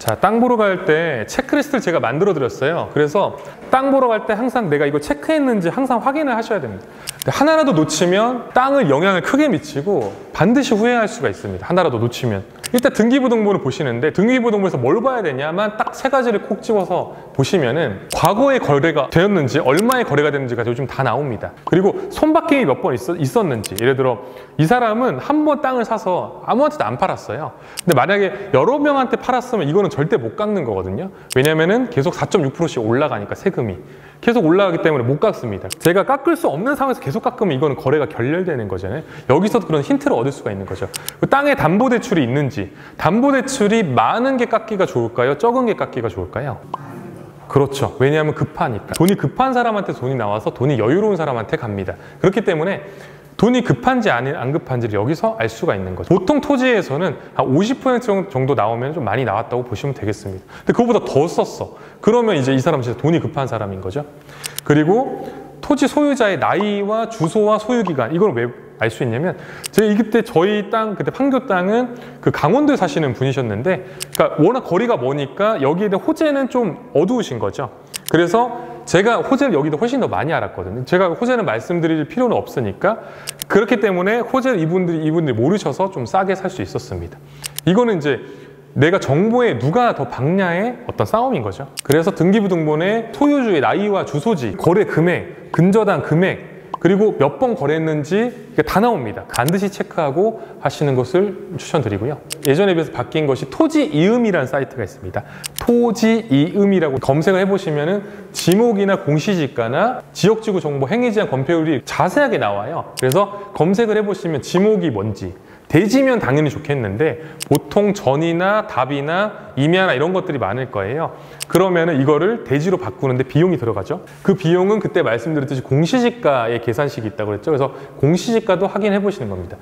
자, 땅 보러 갈 때 체크리스트를 제가 만들어 드렸어요. 그래서 땅 보러 갈 때 항상 내가 이거 체크했는지 항상 확인을 하셔야 됩니다. 하나라도 놓치면 땅을 영향을 크게 미치고 반드시 후회할 수가 있습니다. 하나라도 놓치면. 일단 등기부등본을 보시는데 등기부등본에서 뭘 봐야 되냐만 딱 세 가지를 콕 집어서 보시면은 과거에 거래가 되었는지 얼마의 거래가 됐는지가 요즘 다 나옵니다. 그리고 손바뀜이 몇 번 있었는지, 예를 들어 이 사람은 한 번 땅을 사서 아무한테도 안 팔았어요. 근데 만약에 여러 명한테 팔았으면 이거는 절대 못 깎는 거거든요. 왜냐면은 계속 4.6%씩 올라가니까 세금이 계속 올라가기 때문에 못 깎습니다. 제가 깎을 수 없는 상황에서 계속 깎으면 이거는 거래가 결렬되는 거잖아요. 여기서 그런 힌트를 얻을 수가 있는 거죠. 땅에 담보대출이 있는지, 담보대출이 많은 게 깎기가 좋을까요? 적은 게 깎기가 좋을까요? 그렇죠. 왜냐하면 급하니까. 돈이 급한 사람한테 돈이 나와서 돈이 여유로운 사람한테 갑니다. 그렇기 때문에 돈이 급한지 안 급한지를 여기서 알 수가 있는 거죠. 보통 토지에서는 한 50% 정도 나오면 좀 많이 나왔다고 보시면 되겠습니다. 근데 그거보다 더 썼어. 그러면 이제 이 사람은 진짜 돈이 급한 사람인 거죠. 그리고 토지 소유자의 나이와 주소와 소유기간, 이걸 왜 알 수 있냐면, 제가 그때 저희 땅, 그때 판교 땅은 그 강원도에 사시는 분이셨는데, 그러니까 워낙 거리가 머니까 여기에 대한 호재는 좀 어두우신 거죠. 그래서 제가 호재를 여기도 훨씬 더 많이 알았거든요. 제가 호재는 말씀드릴 필요는 없으니까. 그렇기 때문에 호재를 이분들이 모르셔서 좀 싸게 살 수 있었습니다. 이거는 이제 내가 정보에 누가 더 박냐의 어떤 싸움인 거죠. 그래서 등기부등본에 소유주의 나이와 주소지, 거래 금액, 근저당 금액, 그리고 몇 번 거래했는지 이게 다 나옵니다. 반드시 체크하고 하시는 것을 추천드리고요. 예전에 비해서 바뀐 것이 토지이음이라는 사이트가 있습니다. 토지이음이라고 검색을 해보시면은 지목이나 공시지가나 지역지구 정보 행위제한 건폐율이 자세하게 나와요. 그래서 검색을 해보시면 지목이 뭔지, 대지면 당연히 좋겠는데 보통 전이나 답이나 임야나 이런 것들이 많을 거예요. 그러면은 이거를 대지로 바꾸는데 비용이 들어가죠. 그 비용은 그때 말씀드렸듯이 공시지가의 계산식이 있다고 그랬죠. 그래서 공시지가도 확인해 보시는 겁니다.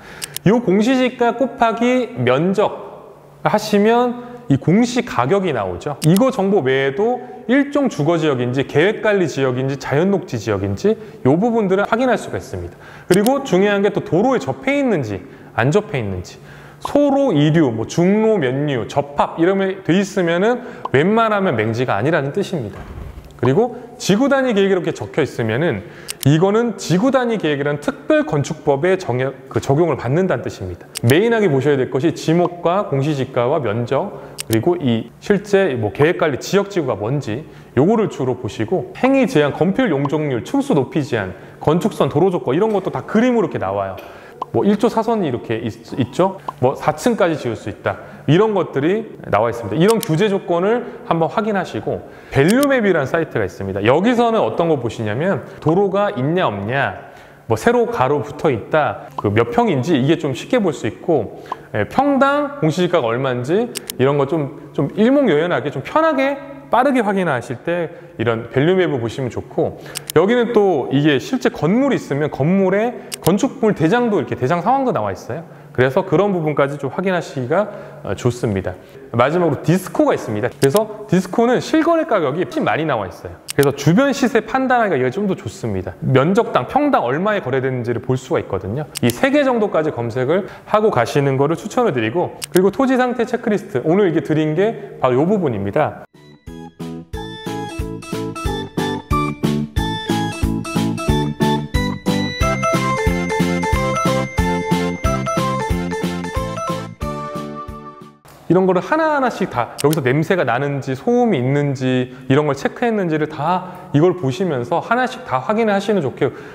이 공시지가 곱하기 면적 하시면 이 공시 가격이 나오죠. 이거 정보 외에도 일종 주거지역인지 계획관리지역인지 자연녹지 지역인지 이 부분들은 확인할 수가 있습니다. 그리고 중요한 게 또 도로에 접해 있는지 안 접해 있는지, 소로 이류, 뭐 중로 면류, 접합 이러면 돼 있으면은 웬만하면 맹지가 아니라는 뜻입니다. 그리고 지구단위 계획이 이렇게 적혀 있으면은 이거는 지구단위 계획이라는 특별건축법에 적용을 받는다는 뜻입니다. 메인하게 보셔야 될 것이 지목과 공시지가와 면적, 그리고 이 실제 뭐 계획관리 지역지구가 뭔지 요거를 주로 보시고, 행위 제한, 건폐율 용적률, 층수 높이 제한, 건축선, 도로 조건 이런 것도 다 그림으로 이렇게 나와요. 뭐 1조 4선이 이렇게 있죠. 뭐 4층까지 지을 수 있다. 이런 것들이 나와 있습니다. 이런 규제 조건을 한번 확인하시고, 밸류맵이라는 사이트가 있습니다. 여기서는 어떤 거 보시냐면 도로가 있냐 없냐, 뭐 세로 가로 붙어 있다, 그 몇 평인지 이게 좀 쉽게 볼 수 있고, 평당 공시지가가 얼마인지 이런 거 좀 일목요연하게 좀 편하게 빠르게 확인하실 때 이런 밸류맵을 보시면 좋고, 여기는 또 이게 실제 건물이 있으면 건물에 건축물 대장도 이렇게 대장 상황도 나와 있어요. 그래서 그런 부분까지 좀 확인하시기가 좋습니다. 마지막으로 디스코가 있습니다. 그래서 디스코는 실거래 가격이 훨씬 많이 나와 있어요. 그래서 주변 시세 판단하기가 좀 더 좋습니다. 면적당, 평당 얼마에 거래되는지를 볼 수가 있거든요. 이 3개 정도까지 검색을 하고 가시는 거를 추천을 드리고, 그리고 토지 상태 체크리스트, 오늘 이게 드린 게 바로 이 부분입니다. 이런 거를 하나하나씩 다 여기서 냄새가 나는지 소음이 있는지 이런 걸 체크했는지를 다 이걸 보시면서 하나씩 다 확인을 하시는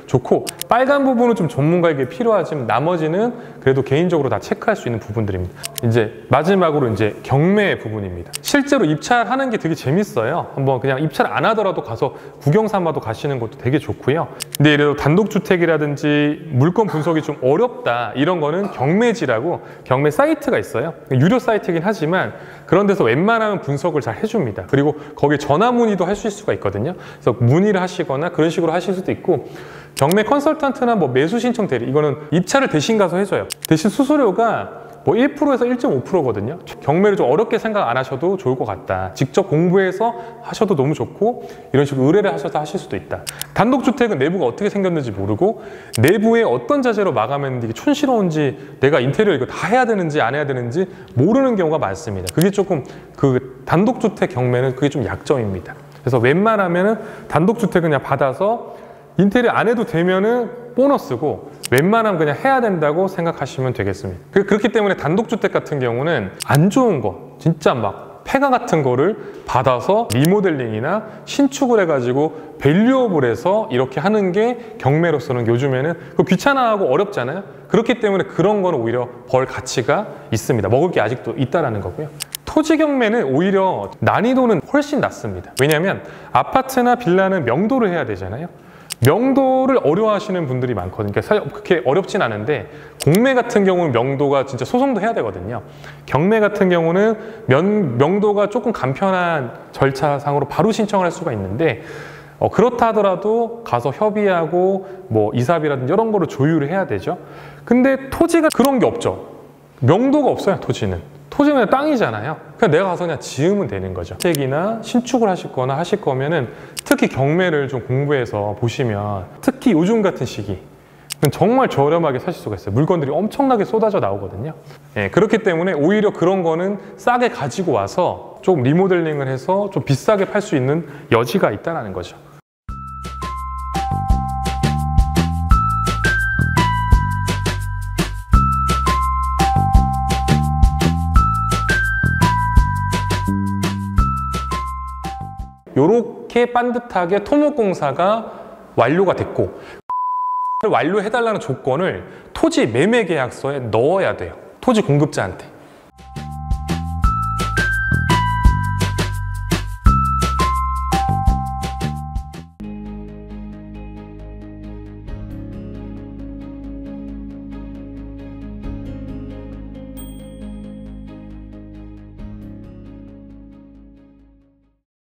좋고, 빨간 부분은 좀 전문가에게 필요하지만 나머지는 그래도 개인적으로 다 체크할 수 있는 부분들입니다. 이제 마지막으로 이제 경매 부분입니다. 실제로 입찰하는 게 되게 재밌어요. 한번 그냥 입찰 안 하더라도 가서 구경 삼아도 가시는 것도 되게 좋고요. 근데 예를 들어 단독주택이라든지 물건 분석이 좀 어렵다 이런 거는 경매지라고 경매 사이트가 있어요. 유료 사이트이긴 하지만 그런 데서 웬만하면 분석을 잘 해줍니다. 그리고 거기에 전화 문의도 하실 수가 있거든요. 그래서 문의를 하시거나 그런 식으로 하실 수도 있고, 경매 컨설턴트나 뭐 매수 신청 대리, 이거는 입찰을 대신 가서 해줘요. 대신 수수료가 뭐 1%에서 1.5%거든요. 경매를 좀 어렵게 생각 안 하셔도 좋을 것 같다. 직접 공부해서 하셔도 너무 좋고 이런 식으로 의뢰를 하셔서 하실 수도 있다. 단독주택은 내부가 어떻게 생겼는지 모르고 내부에 어떤 자재로 마감했는지 이게 촌스러운지 내가 인테리어 이거 다 해야 되는지 안 해야 되는지 모르는 경우가 많습니다. 그게 조금 그 단독주택 경매는 그게 좀 약점입니다. 그래서 웬만하면은 단독주택 그냥 받아서 인테리어 안 해도 되면은 보너스고 웬만하면 그냥 해야 된다고 생각하시면 되겠습니다. 그렇기 때문에 단독주택 같은 경우는 안 좋은 거 진짜 막 폐가 같은 거를 받아서 리모델링이나 신축을 해가지고 밸류업을 해서 이렇게 하는 게 경매로서는 요즘에는 귀찮아하고 어렵잖아요. 그렇기 때문에 그런 거는 오히려 벌 가치가 있습니다. 먹을 게 아직도 있다라는 거고요. 토지 경매는 오히려 난이도는 훨씬 낮습니다. 왜냐하면 아파트나 빌라는 명도를 해야 되잖아요. 명도를 어려워하시는 분들이 많거든요. 그러니까 그렇게 어렵진 않은데 공매 같은 경우는 명도가 진짜 소송도 해야 되거든요. 경매 같은 경우는 명도가 조금 간편한 절차상으로 바로 신청을 할 수가 있는데 그렇다 하더라도 가서 협의하고 뭐 이사비라든지 이런 거를 조율을 해야 되죠. 근데 토지가 그런 게 없죠. 명도가 없어요. 토지는 그냥 땅이잖아요. 그냥 내가 가서 그냥 지으면 되는 거죠. 주택이나 신축을 하실 거나 하실 거면은 특히 경매를 좀 공부해서 보시면 특히 요즘 같은 시기 정말 저렴하게 사실 수가 있어요. 물건들이 엄청나게 쏟아져 나오거든요. 예, 그렇기 때문에 오히려 그런 거는 싸게 가지고 와서 좀 리모델링을 해서 좀 비싸게 팔 수 있는 여지가 있다는 거죠. 요렇게 반듯하게 토목공사가 완료가 됐고 완료해달라는 조건을 토지 매매 계약서에 넣어야 돼요. 토지 공급자한테.